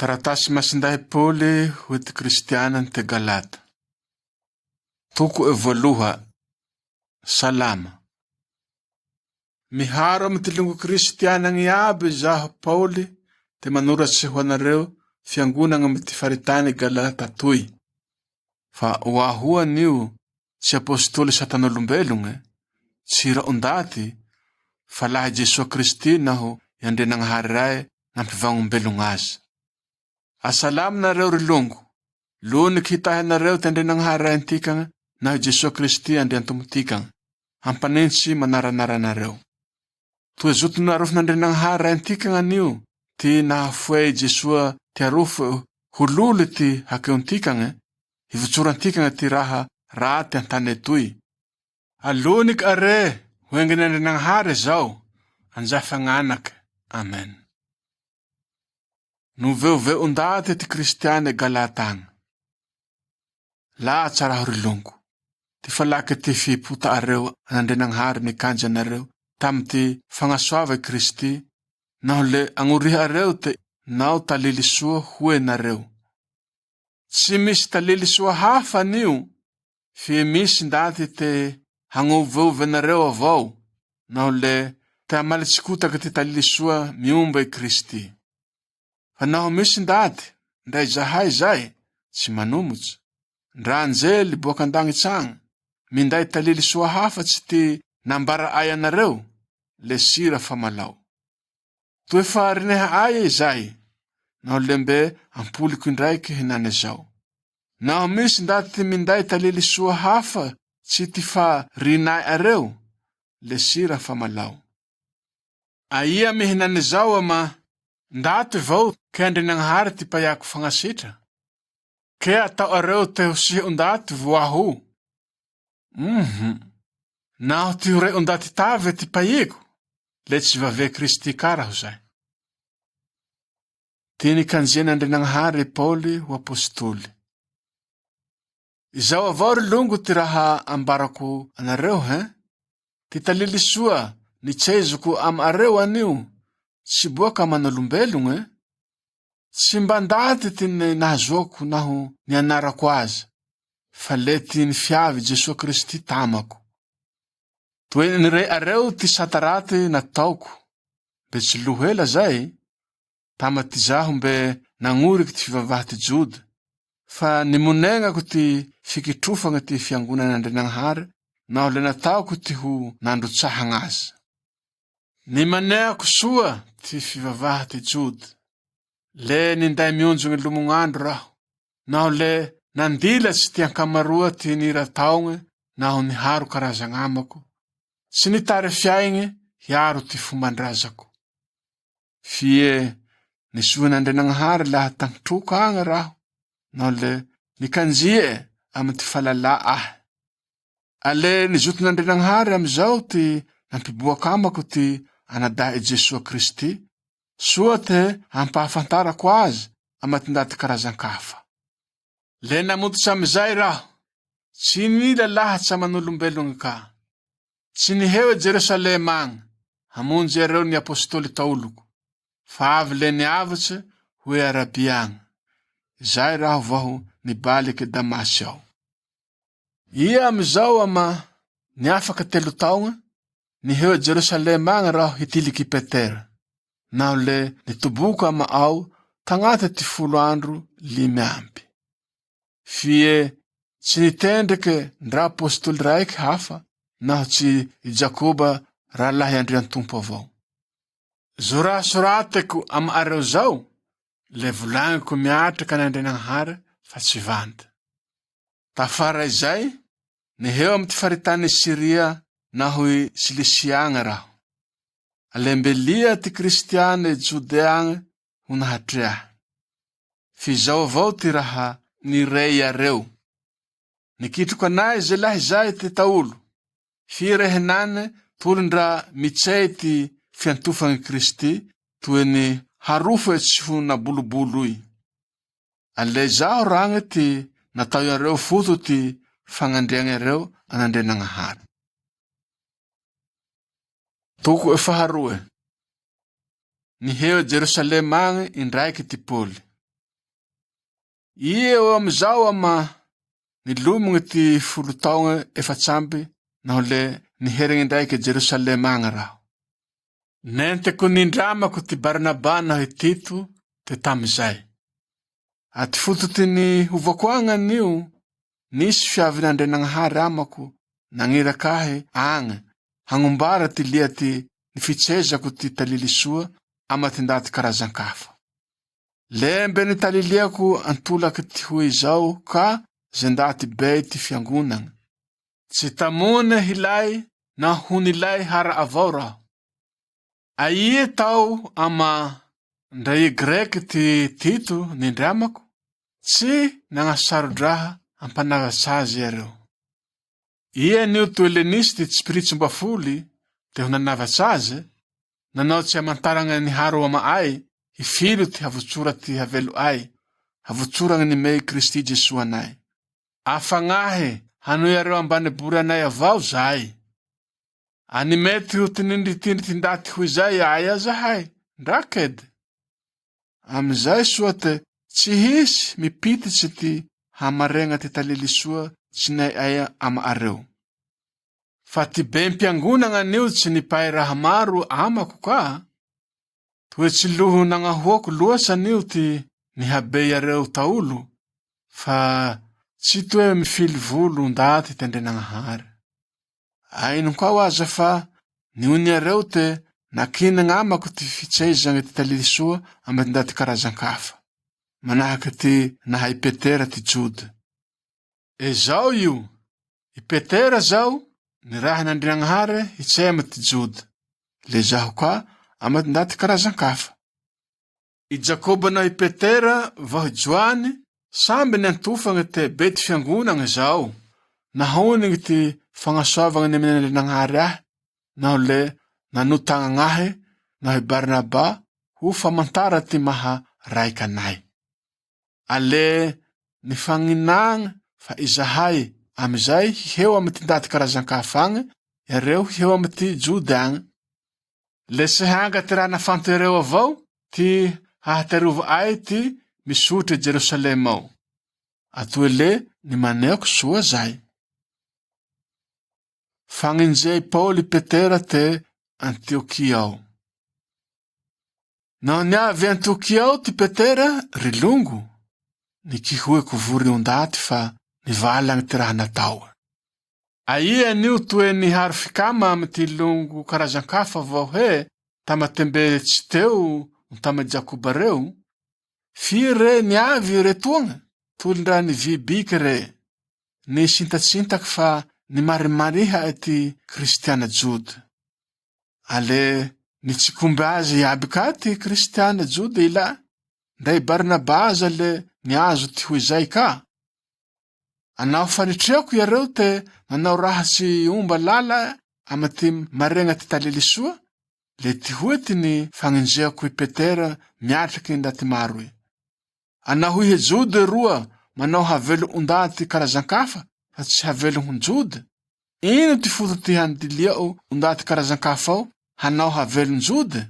Taratasy masindahy Paoly ho ty kristianany ty Galata. Toko e voaloha. Salama. Miharo amy ty longo kristianagny aby zaho Paoly ty manoratsy ho anareo fiangonagna amy ty faritany Galata toy. Fa oahoan'io tsy apôstôly satan'olombelogna, tsy raon-daty, fa lahy Jesoa Kristy naho iandrenagnahary ray nampivagnombelogna azy. Asalama nareo ry longo, loniky hitahy nareo ty andrenagnahary ray antikagna naho Jesoa Kristy andriantomotikagna, hampanentsy manaranara nareo. Toa zoto narofo nandrenagnahary ray antikagna anio, ty nahafoay Jesoa ty arofo hololy ty hakeontikagna, hivotsorantikagna ty raha raty antany etoy. Aloniky are, hoengany andrenagnahary zao, anjay fagnanaka. Amen. Noveoveon-daty ty kristiany Galata agny. La tsara hory longo, ty falaky ty fipota areo anandrenagnahary nikanja nareo tamy ty fagnasoava i Kristy, naho le agnoriha areo te nao talily soa hoe nareo. Tsy misy talily soa hafa anio, fe misy ndaty te hagnoveove nareo avao, naho le te amalitsikotaky ty talily soa miomba i Kristy. Fa naho misy ndaty, ndray zahay zay, tsy manomotsy, ndra anjely boaka an-dagnitsy agny, minday talily soa hafa tsy ty nambara ay anareo, le sira fa malao. Toe fa rineha ay zay, naho lembe ampoliko indraiky hinane zao. Naho misy ndaty ty minday talily soa hafa tsy ty fa rinay areo, le sira fa malao. Aia mihinane zao ama, ndaty vao ke andrenagnahary ty payako fagnasitra? Ke atao areo te hosihy ndaty voaho? Naho ty hore ndaty tave ty payiko, le tsy vave Kristy karaho zay. Ty nikanjena andrenagnahary Paoly ho apôstôly. Izao avao ry longo ty raha ambarako anareo, ty talily soa nitsezoko amy areo anio, tsy boaka aman'olombelogna, tsy mba ndaty ty nahazoako naho nianarako azy, fa le ty nifiavy Jesoa Kristy tamako. Toe nire areo ty sataraty nataoko, be tsy lohela zay, tama ty zaho mbe nagnoriky ty fivavaha ty Jody, fa nimonegnako ty fikitrofagna ty fiangonan'andrenagnahary, naho le nataoko ty ho nandrotsahagnazy. Nimaneako soa ty fivavaha ty Jody, le ninday mionjo ny lomognandro raho, naho le nandilatsy ty ankamaroa ty nirataogne, naho niharo karazanamako, tsy nitary fiaigny hiaro ty fombandrazako. Fie nisoan'andrenagnahary laha tagnitroka agny raho, naho le nikanjie amy ty falala ahy. Ale nizoton'andrenagnahary amizao ty nampiboaka amako ty anadahy Jesoa Kristy, soa te hampahafantarako azy amy ty ndaty karazan-kafa. Le namototsy amizay raho, tsy nila lahatsy aman'olombelogny ka, tsy niheo Jerosalema agny, hamonjy areo ny apôstôly taoloko, fa avy le niavatsy hoe Arabia agny. Zay raho vaho nibaliky Damasy ao. Ia amizao ama niafaka 3 taogna, niheo Jerosalema agny raho hitiliky Petera, naho le nitoboko ama ao tagnaty ty 10 andro 5 ampy. Fie tsy nitendrike ndra apôstôly raiky hafa, naho tsy i Jakoba rahalahy Andriantompo avao. Zorasorateko amy areo zao, le volagniko miatraky an'andrenagnahary fa tsy vanta. Tafara izay, niheo amy ty faritany Siria naho i Silisia agny raho. Alembelia ty kristiany Jodea agny ho nahatreahy. Fizao avao ty raha nirey areo. Nikitroko anay ze lahy zay ty taolo, firehenane tolondra mitsay ty fiantofagny Kristy, toe ny harofo e tsy ho nabolobolo i. Ale zaho ragny ty natao areo foto ty fagnandriagny areo anandrenagnahary. Toko e faharoe. Niheo Jerosalema agny indraiky ty Paoly. Ie o amizao ama nilumong iti folo taonga efatsamby nahole niherigny ndraiky Jerusalema agny raho. Nenteko nindramako ty Barnaba naho Tito te tamizay. Aty fototiny hovako agny anio, nisy fiavin'Andrianagnahary amako nagnirakahy agny hagnombara ty lia ty nifitsezako ty talilisoa ama ty ndaty karazan-kafa. Lembe ny taliliako antolaky ty hoy izao ka ze ndaty be ty fiangonagny. Tsy tamone hilay na honilay hara avao raho. Aie tao ama ndray grek ty Tito nindramako, tsy nagnasarodraha ampanavatsy yareo. Ie nio to Helenisty tsy piritsom-bafoly te ho nanavatsy azy, nanao tsy amantaragna ny haro ama ay, hifilo ty havotsora ty havelo ay, havotsoragna ny mey Kristy Jesu anay. Afagnahe hanoy areo ambany bory anay avao zay. Ani mety ho tinindritindry ty ndaty hoy zay aya zahay, ndrakedy. Amizay soa te tsy hisy mipititsy ty hamaregna ty talilisoa tsy nay aya ama areo. Fa ty be mpiangonagna anio tsy nipahy raha maro amako ka, toe tsy loho nagnahoako loatsy anio ty nihabe yareo taolo, fa tsy toe mifily volo ndaty ty Andrianagnahary. Aino koa ho aza fa niony areo te nakinagna amako ty fitsezagna ty talilisoa ama ty ndaty karazan-kafa, manahaky ty nahay Petera ty Jody. Ezao io, i Petera zao nirahan'Andrianagnahary hitsay ama ty Jody, le zaho ka ama ty ndaty karazan-kafa. I Jakobo na i Petera vao i Joany samby niantofagna te be ty fiangonagna zao, nahonigny ty fagnasoavagna ny amin'ny Andrianagnahary ahy, naho le nanotagnagn'ahy naho i Barnaba ho famantara ty maha raika anay. Ale nifanginagna fa izahay amizay hiheo amy ty ndaty karazan-kafa agny, yareo hiheo amy ty Jody agny. Le sehanga ty raha nafanto yareo avao ty hahaterova ay ty misotry Jerusalema ao. Atoy le ny maneoko soa zay. Fagninjay Paoly Petera te Antiokia ao. Naho niavy Antiokia ao ty Petera rilongo, nikihoeko vory ondaty fa nivalagny ty raha natao. Aia anio toe niharo fikama amy ty longo karazan-kafa vao he tamatembe tsy teo tama Jakoba reo, fire niavy retoagna, tolindraha nivibiky re, nisintatsintaky fa nimarimariha ty Kristiana Jody. Ale nitsikomby azy iaby ka ty Kristiana Jody ila, ndray Barnaba aza le niazo ty hoy zay ka. Anao fanitreako yareo te nanao raha tsy omba lala ama ty maregna ty talilisoa, le ty hoy ty ny fagninjeako i Petera miatraky ndaty maroe. Anao hoy he Jody roa manao havelo ondaty karazan-kafa fa tsy havelo hon Jody. Ino ty foto ty handiliao ondaty karazan-kafa ao hanao havelon Jody?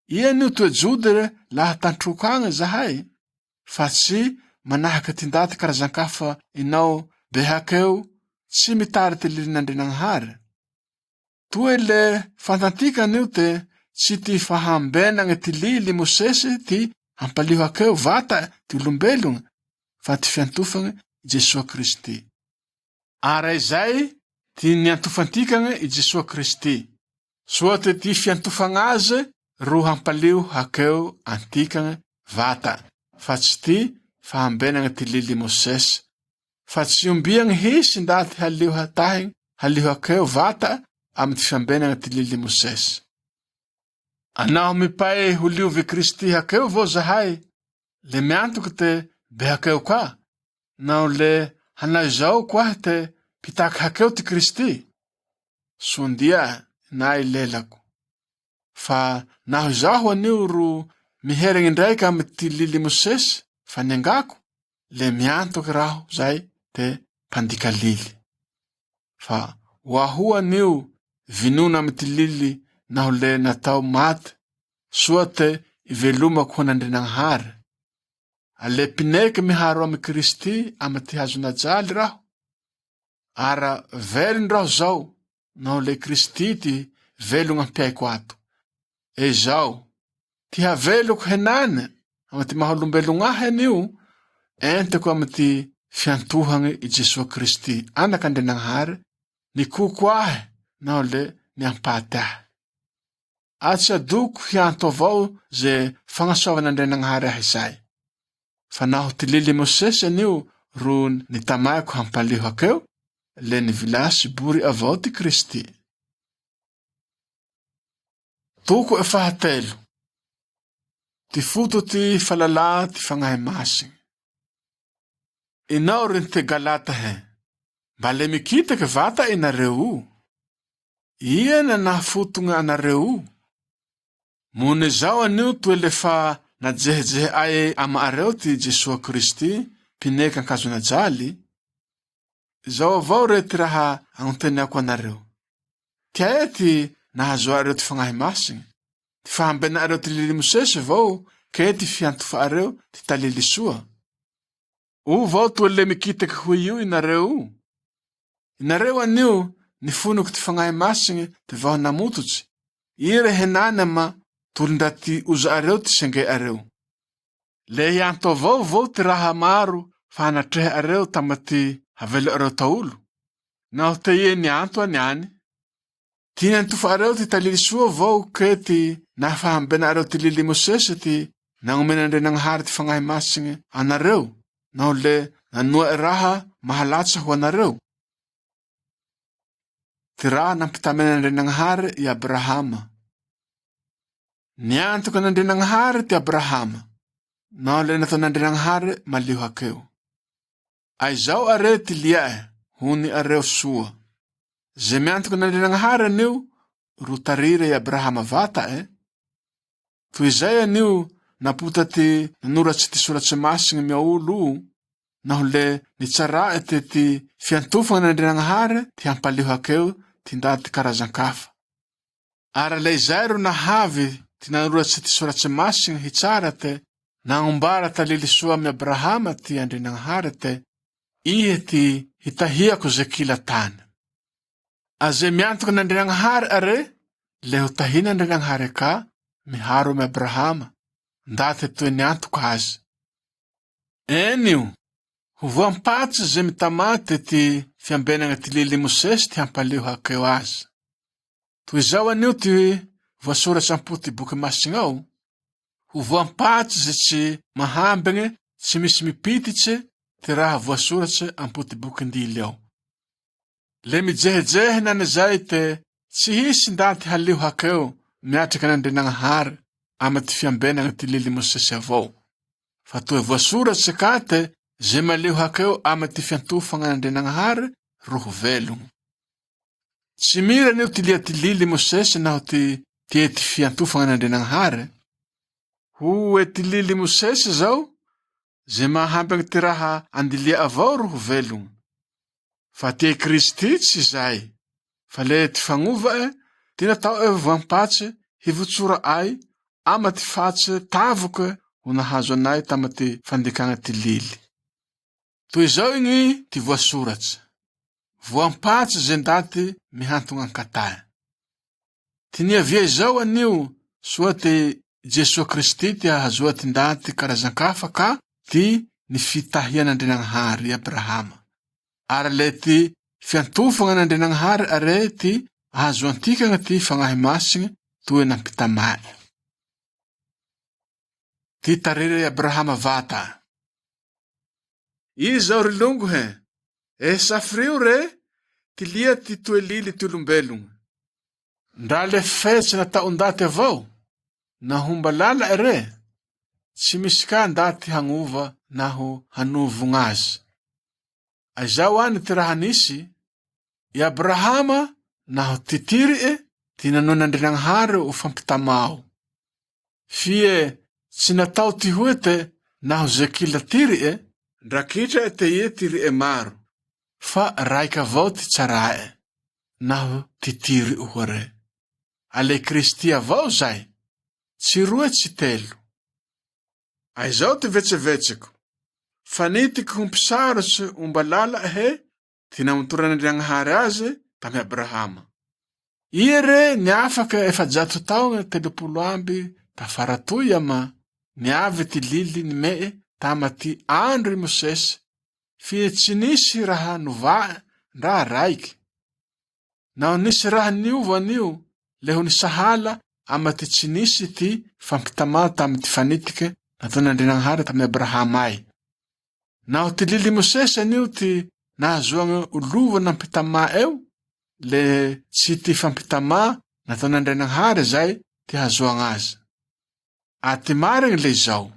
Ia nio toe Jody laha tantrokagna zahay, fa tsy manahaky ty ndaty karazan-kafa inao behakeo tsy mitary ty lilin'Andrianagnahary. Toe le fantantika anio te tsy ty fahambenagna ty lily Mosesy ty hampalihakeo vata ty olombelogna, fa ty fiantofagna Jesua Kristy. Ara izay ty niantofantikagna i Jesua Kristy. Soa te ty fiantofagna azy ro hampalio hakeo antikagna vata, fa tsy ty fahambenagna ty lily Mosesy, fa tsy ombiagna hisy ndaty halio hatahy halio hakeo vata amy ty fihambenagna ty lily Mosesy. Anao mipay ho liovy Kristy hakeo vao zahay, le miantoky te be hakeo ka, nao le hanay zao koa te pitaky hakeo ty Kristy. Sondia na ilelako. Fa naho zaho anio ro miherigny ndraiky amy ty lily Mosesy fa niangako, le miantoky raho zay te pandika lily. Fa wahoa anio vinona amy ty lily naho le natao maty, soa te ivelomako ho an'Andrianagnahary. ale pineke miharo me Kristi ama ti hazuna jali raho. Ara velin raho zao, na le Kristi ti velunga piai kwatu. E zao, ti ha velu henane, ama ti mahalumbelunga heniu, ente ko ama ti fiantuhangi i Jesua Kristi. Ana kande nang hare, ni kukwahe, na le ni ampata. Acha duk hianto vau ze fangasawa nande nang hare haisai. Fanaho tilili Mosese niu run ni tamai ko hampaliho hakeu, le ni vilasi buri avau ti Kristi. Tuku e fahatelu. Ti futu ti falala ti fangahe masing. Inau rin te galata he. Bale mikita ke vata ina reu. Ia na nafutunga ana reu. Mune zawa niu tu elefa na jehe ae ama areo ti Jesua Kristi pinekan kazu na jali. Zawa vaure tiraha angutene ako na reu. Tia eti na hazua areo ti fangahe masing. Ti fahambena areo ti lili Mosese vau ke ti fiantufa areo ti talili sua. Vau tu ele mikita ke huiu ina reu. Ina reu aniu ni funuk ti fangahe masing ti vau na mutuci. Ire henane ma tulindati uza areo ti senge areo. Le yanto vau ti raha maru fana trehe areo tamati havele areo taulu. Na te ye ni anto anyani. Tina ntufa areo ti talili sua vau ke ti na fahambena areo ti lili Mosese ti na umenande nang hari ti fangahe masing anareo. Na ule na nua eraha mahalatsa huan areo. Tira na pitamenande nang hari i Abrahama. Nianto ka nande nang hari ti Abrahama. Na ule na to nande nang hari malihu hakeu. Ai zau are ti liae huni areo sua. Zemianto ka nande nang hari niu rutarire i Abrahama vata Tu Isaiah niu na puta ti nura ti surat semasing mia ulu. Na hule ni cara ete ti fiantufa na nang hari ti hampalihu hakeu ti ndati karazan kafa. Ara le Isaiah na havi ti nura ti surat semasing hicara te na umbara talili sua mi Abrahama ti ande nang hari te iye ti hitahia ko zekila tana. Aze mianto ka nande nang hari are leho tahina nande nang hari ka miharo mi Abrahama ndate tu nianto kazi. Eniu huvuan patsi zemi tamate ti fiambenanga ti lili Mosese ti hampalihu hakeu azi. Tu izawa niu ti vasura samputi buke masingau. Huvuan patsi ze ti mahambenge simisimi pititse ti raha voasuratse amputi buke ndiliau. Lemi jehe na nezai te si hisi ndati halihu hakeu miatika nande nang hari ama ti fiambenanga ti lili Mosese avau. Fatu e voasuratse kate zema lihu hakeu ama ti fiantufanga nande nang hari ruhu velung. Simira niu ti lia ti lili Mosese nahu ti eti fiantufanga nande nang hari. E ti lili Mosese zau zema hambeng ti raha andilia avau ruhu velung. Fa ti Kristi si zai. Fa le ti fanguva tina tau vampatse hivutsura ai ama ti fatse tavuke una hazo anai tama ti fandikanga ti lili. Tu izao ingi ti voasuratse. Vampatse zendati mihantungan katai. Tinia via izao aniu sua ti Jesua Kristi ti hazua ti ndati karazankafa ka ti ni fitahia nande nang hari Abrahama. Ara le ti fiantufanga nande nang hari are ti hazuantikanga ti fangahe masing tue na pitamai. Ti tarire Abrahama vata. Izao rilungu he. Safriu re ti lia ti tue lili tulumbelung. Ndale fece na taundate avau. Na humbalala ere. Simisika ndati hanguva nahu hanuvu ngazi. Ajawan tirahanisi i Abrahama nahu titiri tinanunande nang hari ufampitamau. Fie sinatau ti huete nahu zekila tiri ndrakitra te ye tiri maru. Fa raika voti tsarae nahu titiri uhore. Ale Kristia vau zai. Tsirue tsitelu. Ai zao të veçeveceko. Faniti kumpisarës umbalala tinamturana Ndrangahary azy tamy Abrahama. Ire niafaka efa 100 taona 30 amby tafara toy ama niavy ty lily nimee tama ty andro i Mosesy fie tsy nisy raha novaa ndra raiky. Nao nisy raha niova anio le ho nisahala ama ty tsy nisy ty fampitama tamy ty fanitike nataony Ndrangahary tamy Abrahama ay. Nao ty lily Mosesy anio ty nahazoagna olova nampitama eo, le tsy ty fampitama nataony Ndrangahary zay ty hazoagna azy. Aty marigny le zao,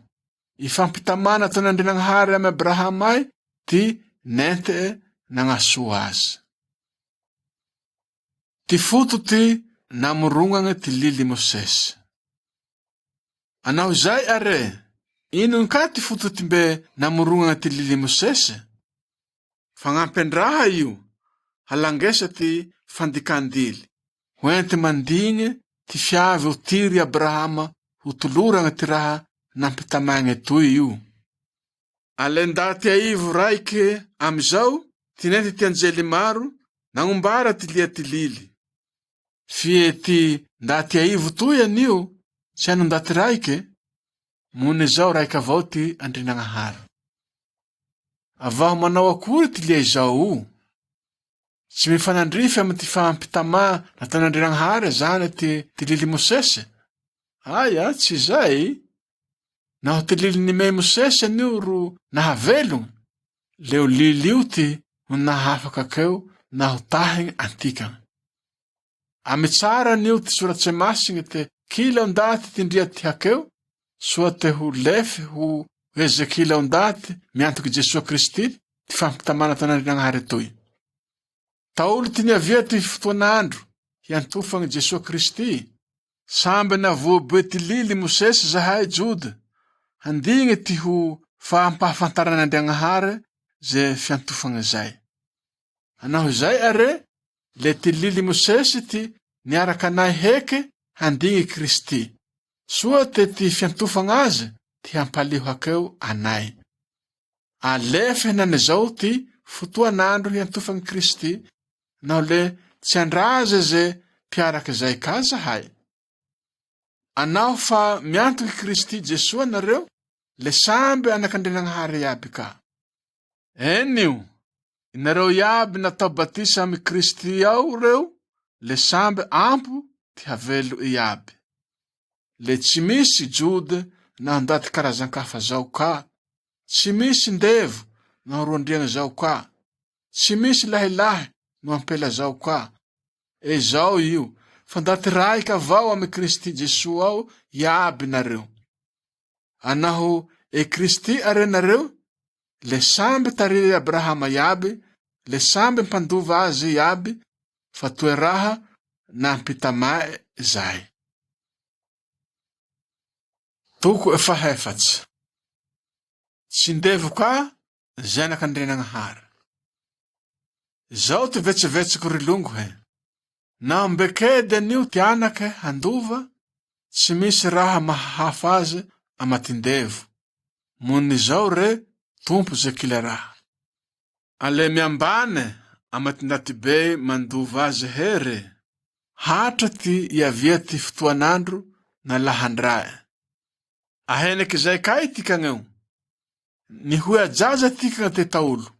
i fampitama nataony Ndrangahary amy Abrahama ay ty nente nagnasoa azy. Ty foto ty namorongagna ty lily Mosesy. Anao zay are, ino ka ty foto ty mbe namorongagna ty lily Mosesy? Fagnampendraha io, halangesa ty fandikandily, hoenty mandigny ty fiavy ho tiry Abrahama ho toloragna ty raha nampitamaigny toy io. Alendaty aivo raiky amizao, ty nety ty anjely maro, nagnombara ty lia ty lily. Fie ty ndaty aivo toy anio, tsy ano ndaty raike, mone zao raika avao ty Ndrangahary. Avaho manao akory ty lia izao o? Tsy mifanandrify amy ty fampitama nataony Ndrangahary zany ty lily Mosesy? Aya, tsy zay. Naho ty lily nimey Mosesy anio ro nahavelogna, leo lily io ty ho nahafaky akeo na ho tahigny antikagna. Amy tsara anio ty soratsy masigny te kila ndaty ty ndria ty hakeo, soa te ho lefy ho Ezekila ndaty miantoky Jesua Kristy ty fampitama nataony Ndrangahary toy. Taolo ty niavia ty fotoan'andro hiantofagny Jesua Kristy, samby navoabe ty lily Mosesy zahay Jody, handigny ty ho fampahafantarana Ndrangahary ze fiantofagny zay. Anao zay are, le ty lily Mosesy ty niaraka anay heke handigny Kristy, soa te ty fiantofagna azy ty hampaliho hakeo anay. Alefa henany zao ty fotoan'andro hiantofagny Kristy, nao le tsy andraza ze piaraky zay ka zahay. Anao fa miantoky Kristy Jesua nareo, le samby anak'Ndrangahary iaby ka. Enio, inareo iaby natao batisa amy Kristy ao reo, le samby ampo ty havelo iaby. Le tsy misy Jody na ndaty karazan-kafa zao ka, tsy misy ndevo na roandriagna zao ka, tsy misy lahilahy no ampela zao ka. E zao io, fa ndaty raika avao amy Kristy Jesua ao iaby nareo. Anaho e Kristy are nareo, le samby tariry Abrahama iaby, le samby mpandova azy iaby, fa toe raha nampitamae zay. Toko efahefatsy. Tsy ndevo ka zanak'Ndrangahary. Zao ty vetsevetseko rilongo he. Na mbekedy anio ty anake handova, tsy misy raha mahahafa azy ama ty ndevo. Moni zao re tompo ze kila raha. Ale miambane ama ty ndatibe mandova azy here. Hatra ty iavia ty fotoan'andro na lahandrae. Aheneky zay kay tikagneo. Ni hoe ajaja tikagna te taolo.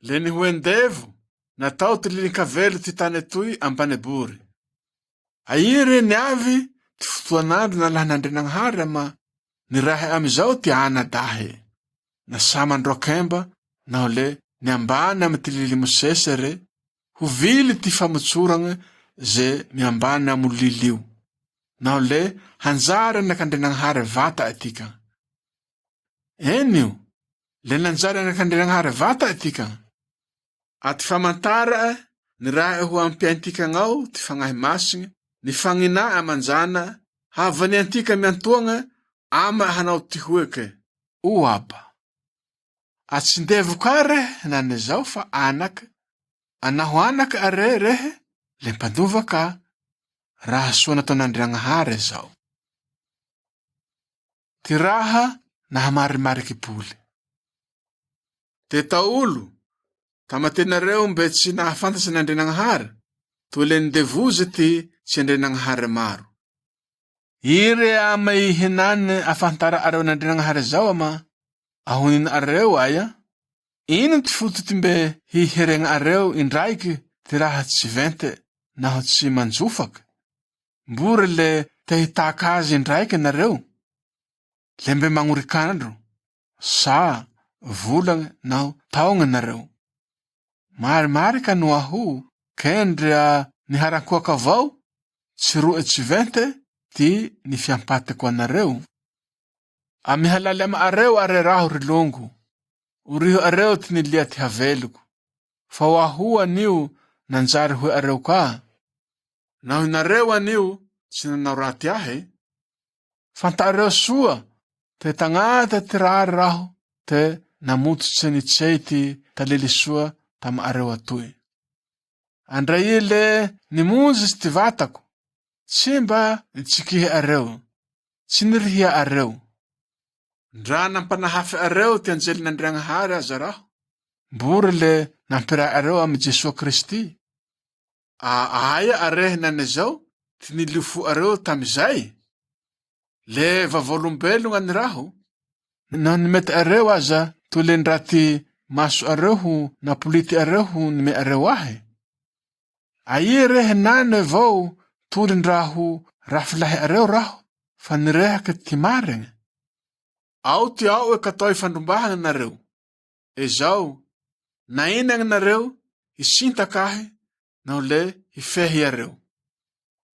Le ni hoe ndevo natao ty lilinkavelo ty tany etoy ambanebory. Aire niavy ty fotoan'andro na lahan'Ndrangahary ama nirahe amizao ty anadahe. Na samandro kemba nao le niambane amy ty lily Mosesy re, ho vily ty famotsoragna ze miambane amy lilio. Nao le hanjary anak'Ndrangahary vata atika. Enio, le nanjary anak'Ndrangahary vata atika. Aty famantara ni raha ho ampiantikagna ao ty fagnahy masigny, ni fagnina amanjana, havany antika miantoagna ama hanao ty hoeke. O aba. Atsy ndevo ka rehe nane zao fa anak. Anaho anak are rehe, le mpandova ka. Raha soa nataon'Ndrangahary zao. Ty raha na hamari kipuli. Te taulu, tamatenareo mbe tsy nahafantasy ny Andrianagnahary, toy le ndevozy ty tsy Andrianagnahary maro. Ire ama ihenany afantara areo n'Andrianagnahary zao ama ahonin areo aya? Ino ty fototy mbe hiherena areo indraiky ty raha tsy vente naho tsy manjofaky? Mbore le te hitaka azy indraiky nareo? Le mbe magnorikandro, sa volagna naho taonga nareo. Mari ka noahu kendria niharankoaka avao, tsy roe tsy vente ty nifiampatako anareo. Amihalala ama areo areraho rilongo, uriho areo ty nilia ty haveloko, fa oaho anio nanjary hoe areo ka. Naho nareo anio tsy nanao raty ahe, fantareo soa te tagnata ty rary raho te namototsy ny tsety talili soa tama areo atoy. Andray ile nimonjy ty vatako, tsy mba nitsikihe areo, tsy nirihia areo. Ndra nampanahafe areo ty anjelin'Andrianagnahary aza raho, mbore le nampiray areo amy Jesua Kristy. Aya arehe nane zao ty nilofo areo tamizay. Le vavolombelogna ny raho, naho nimety areo aza tole ndraty maso areo ho napolity areo ho nime areo ahe. Aie rehe nane vao tolindraho raflahe areo raho, fa nirehaky ty marigny. Ao ty ao e katao ifandrombahana nareo. E zao, na inagny nareo isintakahe, naho le hifehy areo.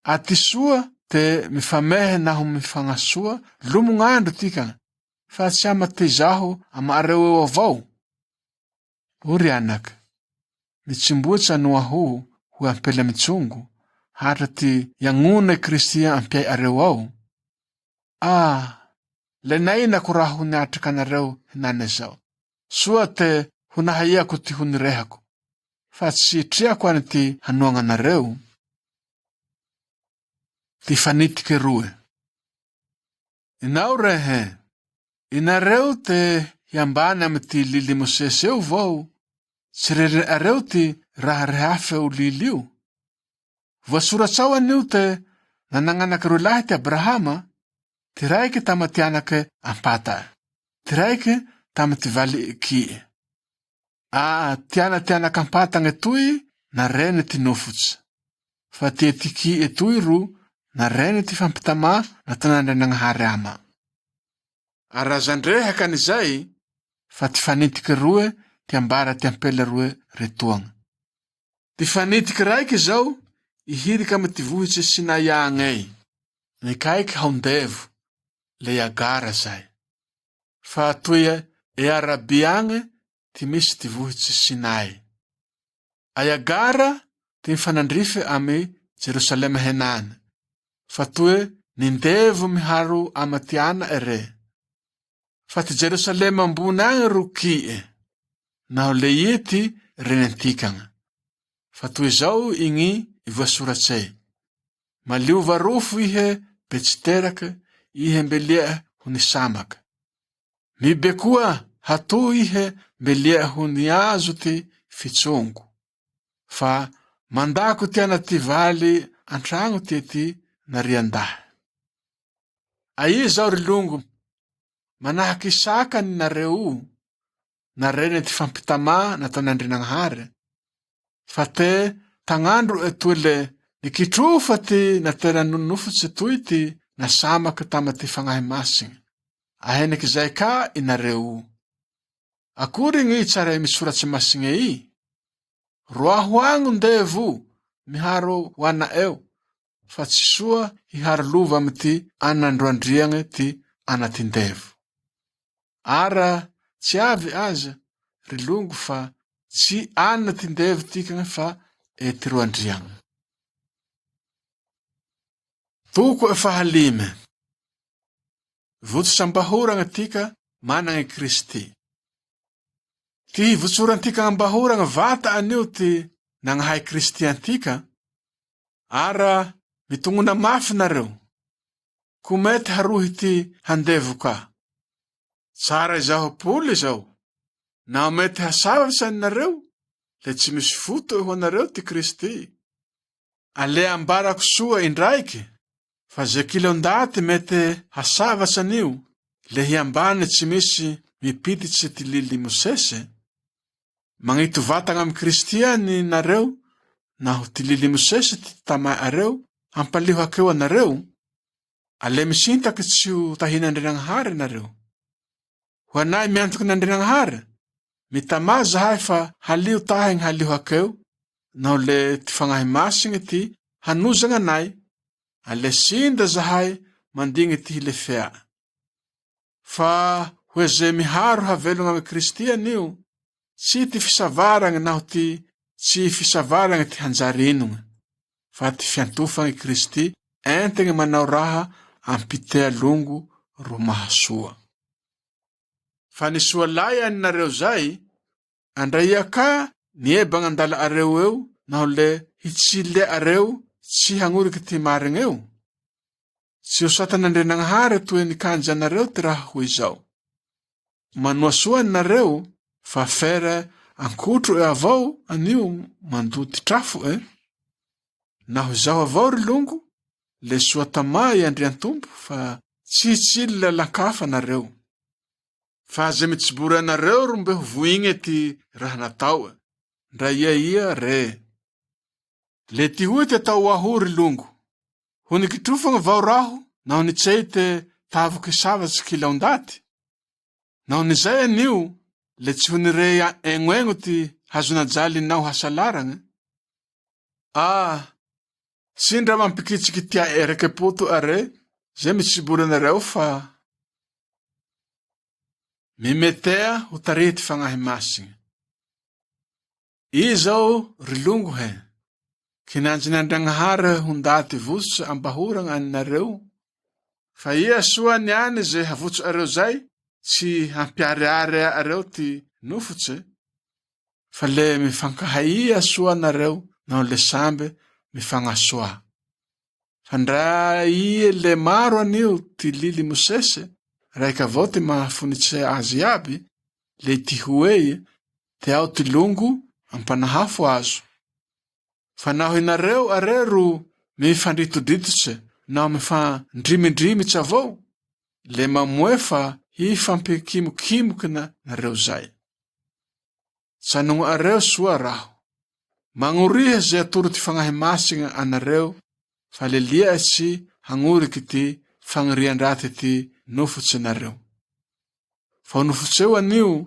Aty soa te mifamehe naho mifagnasoa lomogn'andro tika, fa tsy ama te zaho ama areo eo avao. Ory anak, mitsimboatsy anoaho ho ampela mitsongo, hatra ty yagnona Kristia ampiay areo ao. Le nainako raho niatrika anareo hinane zao. Soa te hunahaiako ty hunirehako, fa tsy triako any ty hanoagna anareo. Ty fanitike roe. Inao rehe, inareo te hiambany amy ty lili Mosesy eo vao, tsy rere areo ty raha rehafe o lili io. Voasoratsao anio te nanagnanaky rolahy ty Abrahama, ty raiky tama ty anake ampata, ty raiky tama ty vali kie. Ty anaka ampatagna etoy na reny ty nofotsy, fa ty etiky etoy ro na reny ty fampitama natan'Andrianagnahary ama. Arazandrehaka an'izay, fa ty fanitiky roe ty ambara ty ampela roe retoagna. Ty fanitiky raiky zao ihirika amy ty vohitsy Sinai agnay, nikaiky haondevo, le Agara zay. Fa toy e Arabi agny ty misy ty vohitsy Sinai. Agara ty mifanandrify amy Jerusalema henany, fa toy nindevo miharo ama ty ana ere. Fa ty Jerusalema ambony agny ro kie, naho le ity renentikagna. Fa toy zao igny ivoasoratsay. Maliova rofo ihe betsteraka, ihe mbelia ho nisamaka. Mibekua hatu ihe mbelia ho niazo ty fitsongo. Fa mandako ty anaty valy antragno ty nariandahy. Aia zao rilongo, manahaky Isaka ninareo, narene ty fampitama nataon'Andrianagnahary, fa te tagnandro etoy le nikitrofa ty naterannonofotsy toy ty nasamaky tama ty fagnahy masigny. Ahenaky zay ka inareo. Akory gny tsara misoratsy masigny i? Roaho agno ndevo miharo wana eo, fa tsy soa hiharo lova amy ty anandroandriagne ty anatindevo. Ara tsy avy aza rilongo fa tsy ana ty ndevo tikagna fa ty roandriagne. Toko e fahalime. Votsambahoragna tika managny Kristy. Ty votsorantika ambahoragna vata anio ty nagnahay Kristy antika, ara mitongona mafy nareo, ko mety harohy ty handevo ka. Tsara izao polo izao. Na mety hasava sanareo, le tsy misy foto ho anareo ty Kristy. Ale ambarako soa indraiky, fa ze kilondaty mety hasavatsy anio, le hiambane tsy misy mipititsy ty lily Mosese. Magnito vatagna amy Kristiany nareo, na ho ty lily Mosese ty tamay areo, hampaliho akeo anareo, ale misintaky tsy ho tahin'Andrianagnahary nareo. Ho anay miantoky n'Andrianagnahary, mitama zahay fa halio tahay gny haliho akeo, nao le ty fagnahy masigny ty hanozagna anay, ale sinda zahay mandigny ty hilefea. Fa hoe ze miharo havelogna amy Kristiany io, tsy ty fisavaragny naho ty tsy fisavaragny ty hanjary inogny, fa ty fiantofagny Kristy entegny manao raha ampitea longo ro mahasoa. Fa nisoa lay aninareo zay, andraia ka niebagna andala areo eo, naho le hitsile areo tsy hagnoriky ty marigny eo. Tsy ho satan'Andrianagnahary toe nikanjy anareo ty raha hoy izao. Manoa soa anareo, fa fera ankotro e avao anio mandoty trafo e. Naho izao avao ry longo, le soa tamay Andriantompo fa tsy hitsily lalan-kafa nareo. Fa ze mitsibory anareo ro mbe ho voigny ty raha natao. Ndra ia re. Le ty hoy ty atao aho ry longo. Ho nikitrofagna vao raho, naho nitsay te tavoky savatsy kilaondaty. Naho nizay anio, le tsy ho nire egnoegno ty hazonajalinao hasalaragna. Sindra mampikitsiky tia ereke poto are, ze mitsibory anareo fa mimetea ho tarihy ty fagnahy masigny. I zao ry longo he, kinanjin'Andrianagnahary hondaty vosotsy ambahoragna aninareo, fa ia soa niany ze havotso areo zay, tsy hampiariary areo ty nofotse, fa le mifankahaia soa anareo, nao le sambe mifagnasoa. Fa ndra ie le maro anio ty lily Mosese, raika avao ty mahafonitsy azy aby, le ty hoe, te ao ty longo ampanahafo azo. Fa naho inareo are ro mifandritodritotse, naho mifandrimindrimitsy avao, le mamoe fa hifampikimokimokina nareo zay. Sanogno areo soa raho, magnoriha ze atoro ty fagnahy masigna anareo, fa le lia tsy hagnoriky ty fagniriandraty ty nofotsy nareo. Fa nofotseo anio,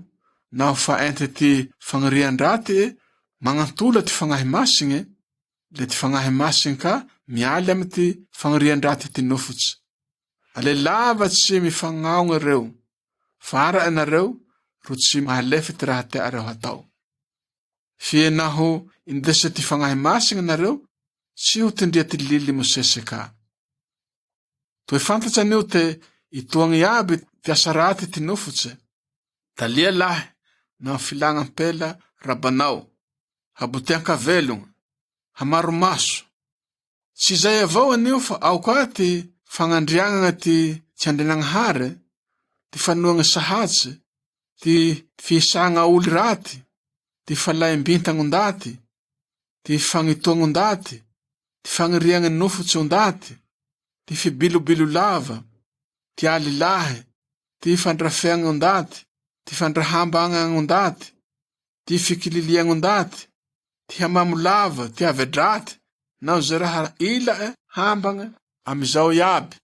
naho fa ente ty fagniriandraty magnantola ty fagnahy masigny, le ty fagnahy masigny ka mialy amy ty fagniriandraty ty nofotsy. Ale lavatsy mifagnaogna reo, fara anareo ro tsy mahalefe ty raha tea areo hatao. Fie naho indese ty fagnahy masigny nareo, tsy ho tindria ty lily Mosese ka. Toe fantatsy anio te itoagny aby ty asaraty ty nofotse. Talia lahy, naho filagnampela rabanao, habotean-kavelogna, hamaro maso. Tsy zay avao anio fa ao ka ty fagnandriagna ty Andrianagnahary, ty fanoagna sahatsy, ty fisagna olo raty, ty falaim-bintagnondaty, ty fagnitoagnondaty, ty fagniriagna nofotsy ondaty, ty fibilobilo lava, ty alilahy, ty fandrafeagna ondaty, ty fandrahambagna ondaty, ty fikililiagna ondaty, ty hamamo lava, ty avedraty, nao ze raha ila hambagna amizao iaby.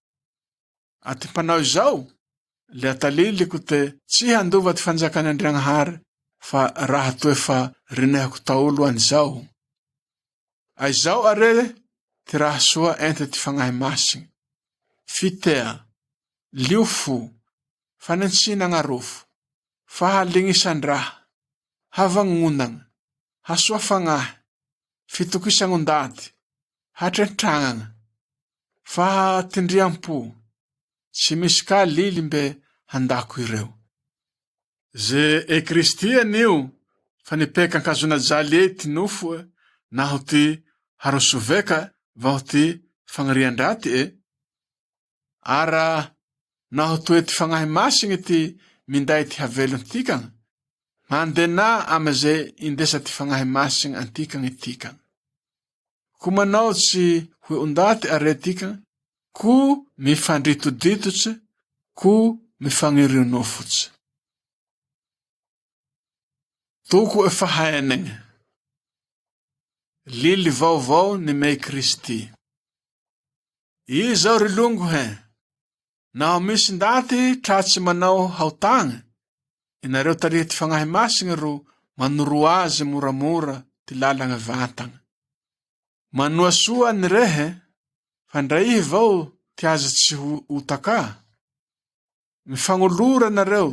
Aty mpanao izao, le ataliliko te tsy handova ty fanjakan'Andrianagnahary, fa raha toe fa rinehako taolo anizao. Aizao are ty raha soa ente ty fagnahy masigny. Fitea, liofo, fanentsina agnarofo, fahalignisan-draha, havangonagna, hasoa fagnahy, fitokisagnondaty, hatrentragnagna, fahatindriam-po, tsy misy ka lily mbe handako ireo. Ze e Kristy anio, fa nipeka ankazonajaly e ty nofo e, naho ty harosoveka vaho ty fagniriandraty e. Ara naho toe ty fagnahy masigny ty minday ty havelony tikagny, mandena amy zay indesa ty fagnahy masigny antikagny itikagny. Ko manao tsy hoe ondaty are tikagny, ko mifandritoditotsy, ko mifanirino fotsy. Toko efa hainagny. Lily vaovao ny may Kristy. I zao ry longo he, naho misy ndaty tratsy manao haotagny, inareo tarihy ty fagnahy masigny ro manoro azy moramora ty lalagna vantagna. Manoa soa ny rehe, fandraihy vao ty azy tsy ho taka. Mifagnolora nareo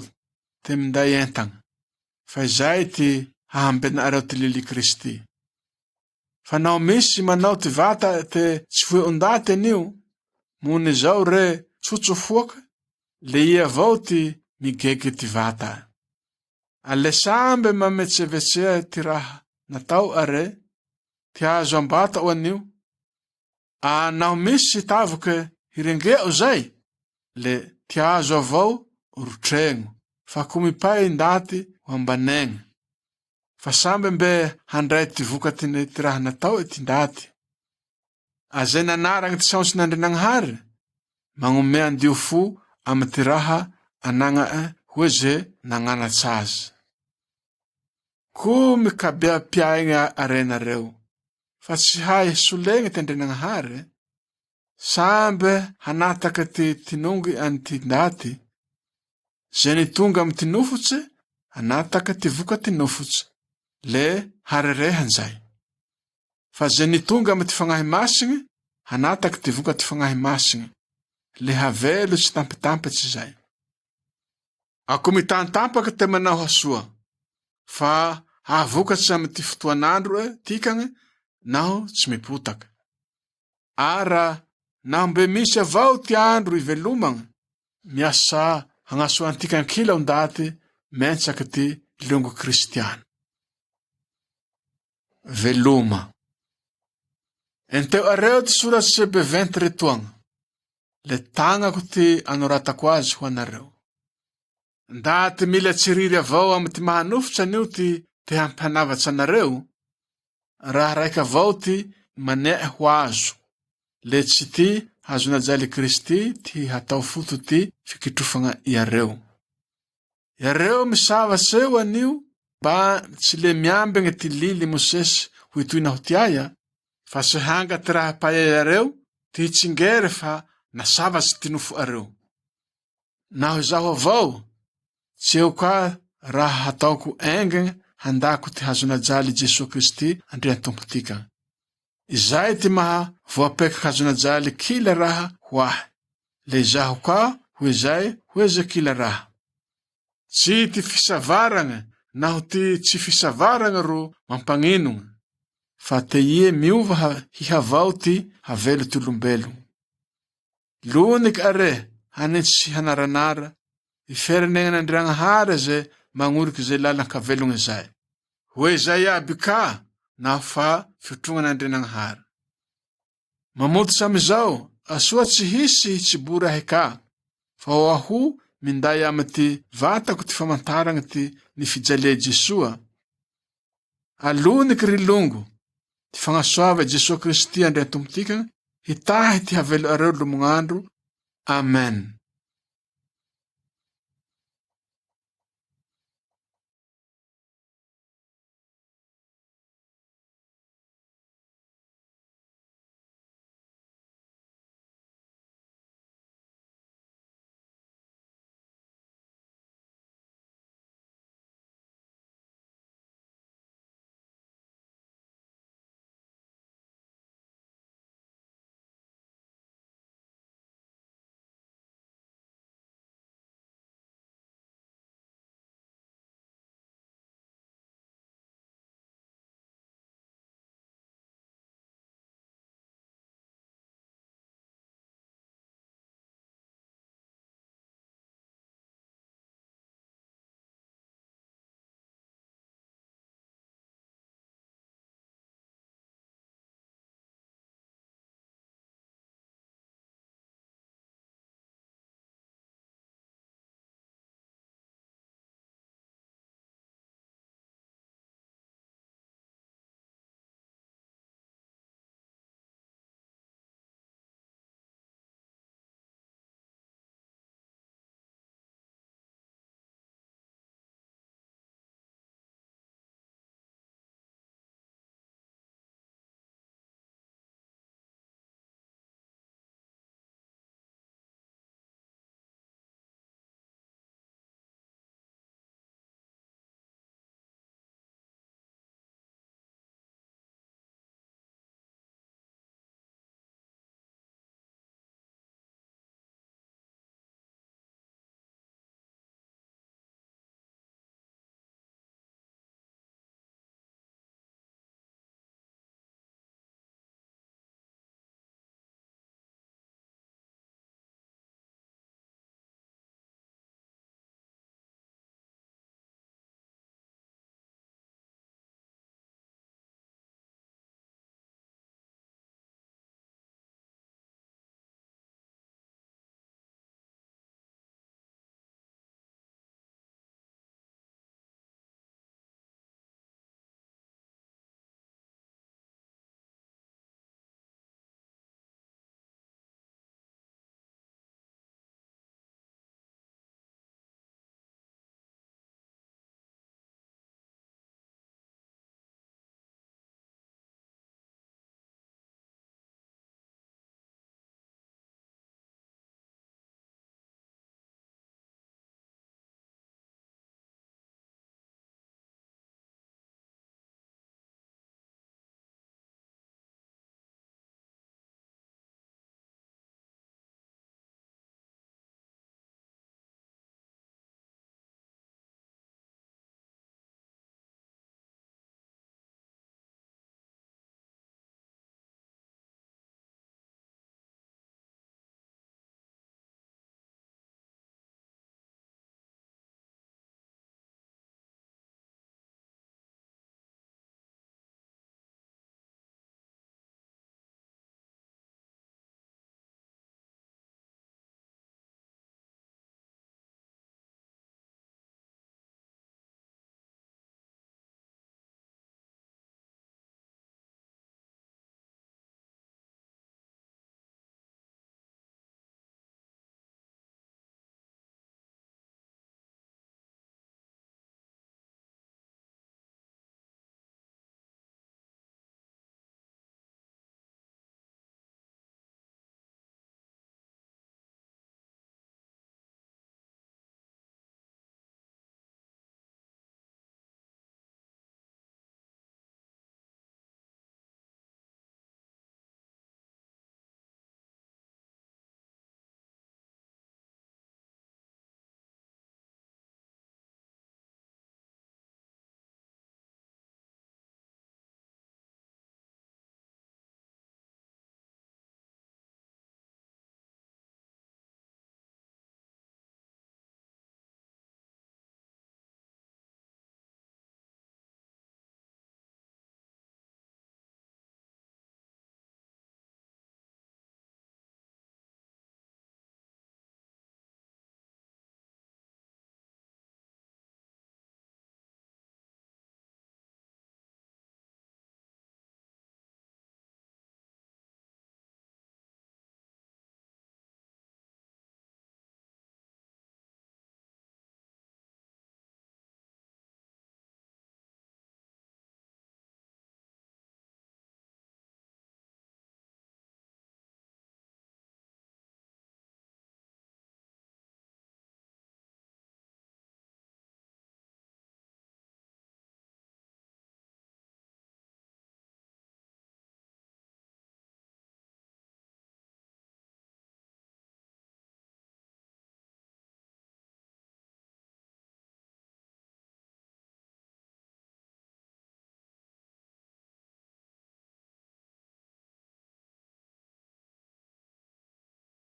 ty minday entagna, fa izay ty hahambinareo ty lily Kristy. Fa naho misy manao ty vata ty tsy hoe ondaty anio, mony zao re tsotsofoaka, le ia avao ty migegy ty vata. Ale sambe mametsevetsea ty raha natao are, ty azo ambata o anio. Naho misy tavoke hirengeo zay, le ty azo avao rotregno, fa komipay ndaty ho ambanegny. Fa sambe mbe handray ty vokaty ty raha natao ty ndaty. Azay nanaragny ty saotsy n'Andrianagnahary, magnome andio fo amy ty raha anagna hoe ze nagnanatsy azy. Ko mikabeapiaigny arenareo, fa tsy hay solegny ty Andrianagnahary, sambe hanataka ty tinongy any ty ndaty, ze ny tonga amy ty nofotsy, hanataka ty vokaty nofotsy, le harerehan'izay. Fa ze ny tonga amy ty fagnahy masigny, hanataka ty vokaty fagnahy masigny, le havelo tsy tampitampatsy zay. Ako mitantampaky ty manao hasoa, fa havokatsy amy ty fotoanandro tikagny, naho tsy mipotaky. Ara naho mbe misy avao ty andro ivelomagny, miasa hagnasoa antikagny kila ondaty mentsaky ty longo kristiano. Veloma. Enteo areo ty soratsy CB20 retoagna, le tagnako ty anoratako azy ho anareo. Ndaty mila tsiriry avao amy ty mahanofotsy anio ty hampanavatsy anareo, raha raiky avao ty manea ho azo, le tsy ty hazonajaly Kristy ty hatao foto ty fikitrofagna iareo. Iareo misavatsy eo anio, mba tsy le miambigny ty lily Mosesy ho itoina ho tiaya, fa sy hanga ty raha paia iareo, ty hitsingery fa nasavatsy ty nofo areo. Naho izaho avao, tsy eo ka raha hataoko engagna handako ty hazonajaly Jesosy Kristy Andrian-Tompo tikagny. Izay ty maha voapeky hazonajaly kila raha ho ahy, le izaho ka ho izay ho eze kila raha. Tsy ty fisavaragna, naho ty tsy fisavaragna ro mampagninogna, fa te ie miova hihavao ty havelo ty olombelo. Loniky are hanitsy hanaranara, iferenenan'Andrianagnahary ze magnoriky ze lalan-kavelogny zay. Hoe zay aby ka, naho fa fiotrongan'Andrianagnahary. Mamototsy amizao, asoa tsy hisy hitsibora ahy ka, fa ho aho minday amy ty vatako ty famantaragny ty nifijalia Jesoa. Aloniky ry longo, ty fagnasoava Jesosy Kristy Andrian-Tompo tikagny, hitahy ty havelo areo lomognandro. Amen.